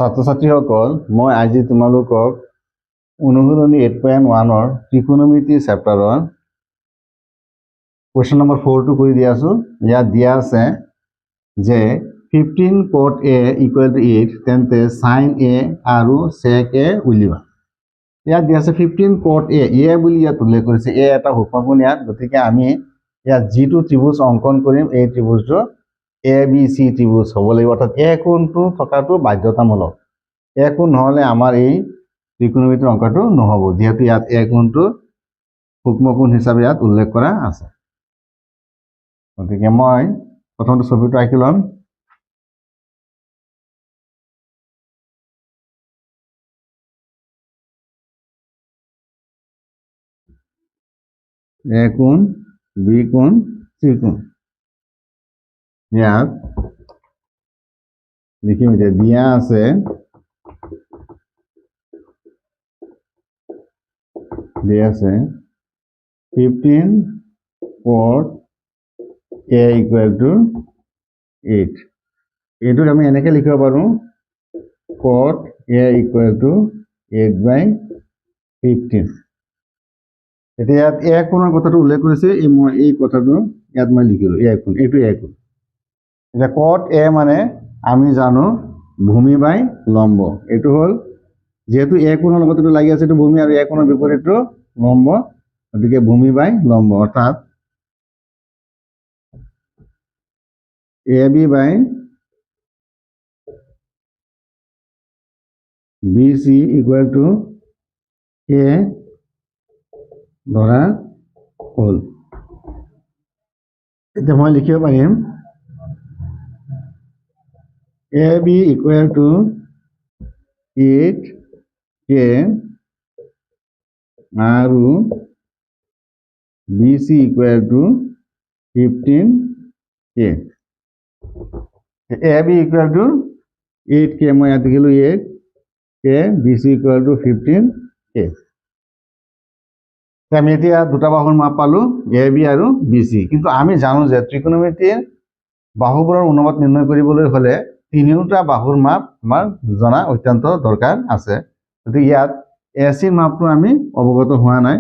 ছাত্ৰ-ছাত্ৰীসকল, মই আজি তোমালোকক অনুশীলনী 8.1 ত্ৰিকোণমিতি চেপ্টাৰৰ কুৱেশ্যন নম্বৰ 4 কৰি দি আছোঁ। ইয়াত দিয়া আছে যে 15 cot A = 8 তেন্তে sin A আৰু sec A উলিওৱা। ইয়াত দিয়া আছে 15 cot A বুলি ইয়াত উল্লেখ কৰিছে। A এটা সূক্ষ্মকোণ ইয়াত, গতিকে আমি ইয়াত যিটো ত্ৰিভুজ অংকন কৰিম এই ত্ৰিভুজটো ABC ত্ৰিভুজ হ'ব লাগিব, অৰ্থাৎ A কোণটো থকাটো বাধ্যতামূলক। A কোণ নহ'লে আমাৰ এই ত্ৰিকোণমিতিৰ অংকটো নহ'ব, যিহেতু ইয়াত A কোণটো সূক্ষ্মকোণ হিচাপে ইয়াত উল্লেখ কৰা আছে। গতিকে মই প্ৰথমতে ছবিটো আঁকি ল'ম। A কোণ, B কোণ, C কোণ। ইয়াত লিখিম এতিয়া, দিয়া আছে দিয়া আছে 15 cot A = 8। এইটোক আমি এনেকৈ লিখিব পাৰোঁ, cot A = 8/15। এতিয়া ইয়াত A কোণৰ কথাটো উল্লেখ কৰিছে, মই এই কথাটো ইয়াত মই লিখিলোঁ, A কোণ, এইটো A কোণ। এতিয়া cot A মানে আমি জানো ভূমি বাই লম্ব। এইটো হ'ল, যেহেতু A কোণৰ লগত এইটো লাগি আছে, এইটো ভূমি, আৰু A কোণৰ বিপৰীতটো লম্ব, গতিকে ভূমি বাই লম্ব, অৰ্থাৎ AB বাই BC = A ধৰা হ'ল। এতিয়া মই লিখিব পাৰিম AB = 8K আৰু BC = 15K। AB = 8K, মই ইয়াত লিখিলোঁ 8K, BC = 15K। আমি এতিয়া দুটা বাহুৰ মাপ পালোঁ, AB আৰু BC। কিন্তু আমি জানো যে ত্ৰিকোণমিতিৰ বাহুবোৰৰ অনুপাত নিৰ্ণয় কৰিবলৈ হ'লে তিনিওটা বাহুৰ মাপ আমাৰ জনা অত্যন্ত দৰকাৰ আছে। গতিকে ইয়াত ACৰ মাপটো আমি অৱগত হোৱা নাই।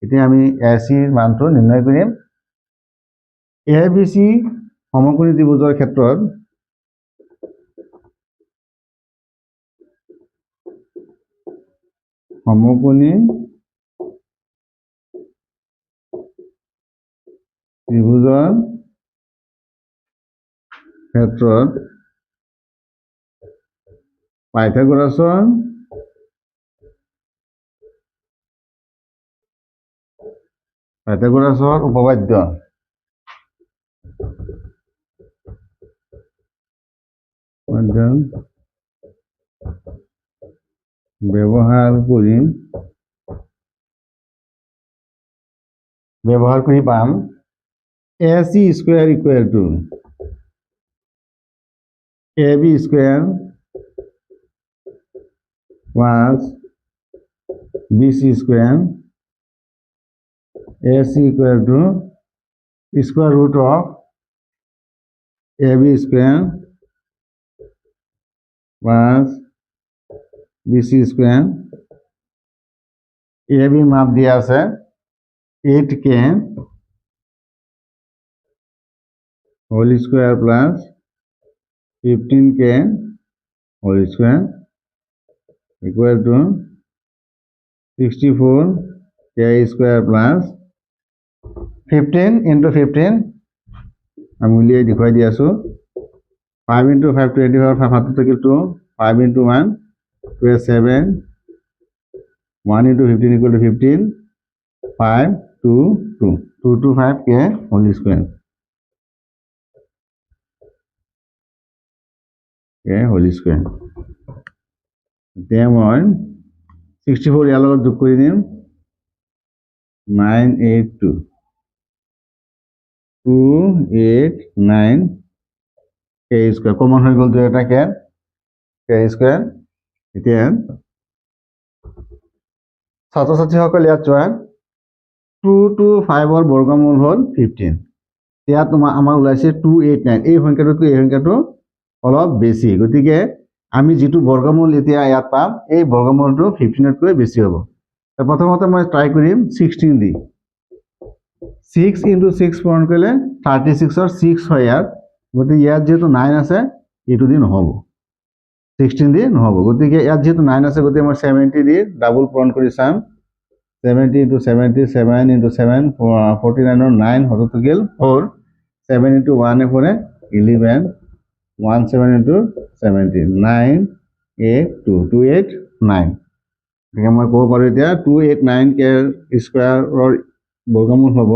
এতিয়া আমি ACৰ মানটো নিৰ্ণয় কৰিম। ABC সমকোণী ত্ৰিভুজৰ ক্ষেত্ৰত সমকোণী ত্ৰিভুজৰ ক্ষেত্ৰত পাইথাগোৰাছৰ উপপাদ্য ব্যৱহাৰ কৰি পাম AC² = AB² plus BC²। AC = square root of AB² plus BC²। AB মাপ দিয়া আছে 8K whole square plus 15K whole square equal to 64K² plus 15 into 15 আমি উলিয়াই দেখুৱাই দি আছোঁ। 5 into 5 25, 5 হাতত থাকিল 2, 5 into 1 2 7, 1 into 15 = 15, 5 2 2 2 to 5K whole square এতিয়া মই 64 ইয়াৰ লগত যোগ কৰি দিম, 982 289 K², কমন হৈ গ'ল 2 এটা K²। এতিয়া ছাত্ৰ-ছাত্ৰীসকল ইয়াত চোৱা, 2 to 5ৰ বৰ্গমূল হ'ল 15। ইয়াত আমাৰ ওলাইছে 289, এই সংখ্যাটো অলপ বেছি, গতিকে আমি যিটো বৰ্গমূল এতিয়া ইয়াত পাম এই বৰ্গমূলটো 15তকৈ বেছি হ'ব প্ৰথমতে মই ট্ৰাই কৰিম 16 দি 6 × 6 পূৰণ কৰিলে 36ৰ 6 হয় ইয়াত গতিকে ইয়াত যেহেতু 9 আছে এইটো দি নহ'ব 16 দি নহ'ব গতিকে ইয়াত যেহেতু 9 আছে গতিকে মই 70 দি ডাবল পূৰণ কৰি চাম 70 × 70 7 × 7 49ৰ 9 হৰটো থাকিল 4 7 × 1 এ পৰে 11 1 7 × 70 9 8 2 2 8 9 গতিকে মই ক'ব পাৰোঁ এতিয়া 289 কে স্কোৱাৰৰ বৰ্গমূল হ'ব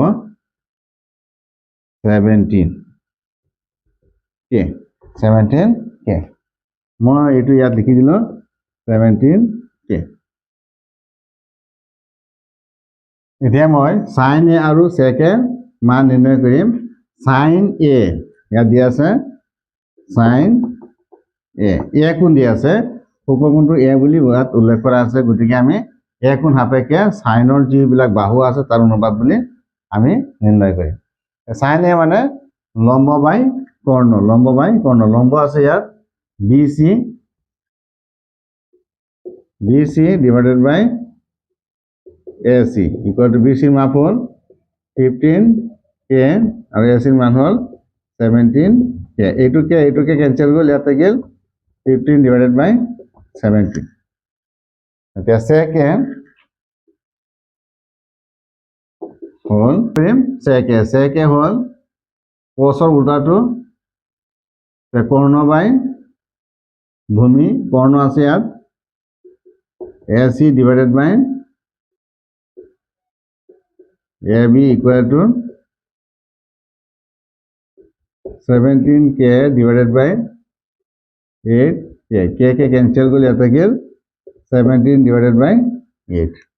17 কে 17 কে মই এইটো ইয়াত লিখি দিলোঁ 17 কে এতিয়া মই sin a আৰু sec a মান নিৰ্ণয় কৰিম sin a ইয়াত দিয়া আছে sin a কোণ দিয়া আছে উপকোণটো a বুলি ইয়াত উল্লেখ কৰা আছে গতিকে আমি a কোণ সাপেক্ষে সাইনৰ যিবিলাক বাহু আছে তাৰ অনুপাত বুলি আমি নিৰ্ণয় কৰিম sin a মানে লম্ব বাই কৰ্ণ লম্ব আছে ইয়াত BC divided by AC equal to BC মাপ হ'ল 15 K আৰু AC মান হ'ল 17 K এইটোকে কেনসেল গ'ল ইয়াত থাকিল 15 divided by 17 এতিয়া sec a হ'ল sec a হ'ল cosৰ উল্টাটো কৰ্ণ বাই ভূমি কৰ্ণ আছে ইয়াত AC divided by AB equal to 17K divided by 8K. K cancel gol yata gel 17 divided by 8.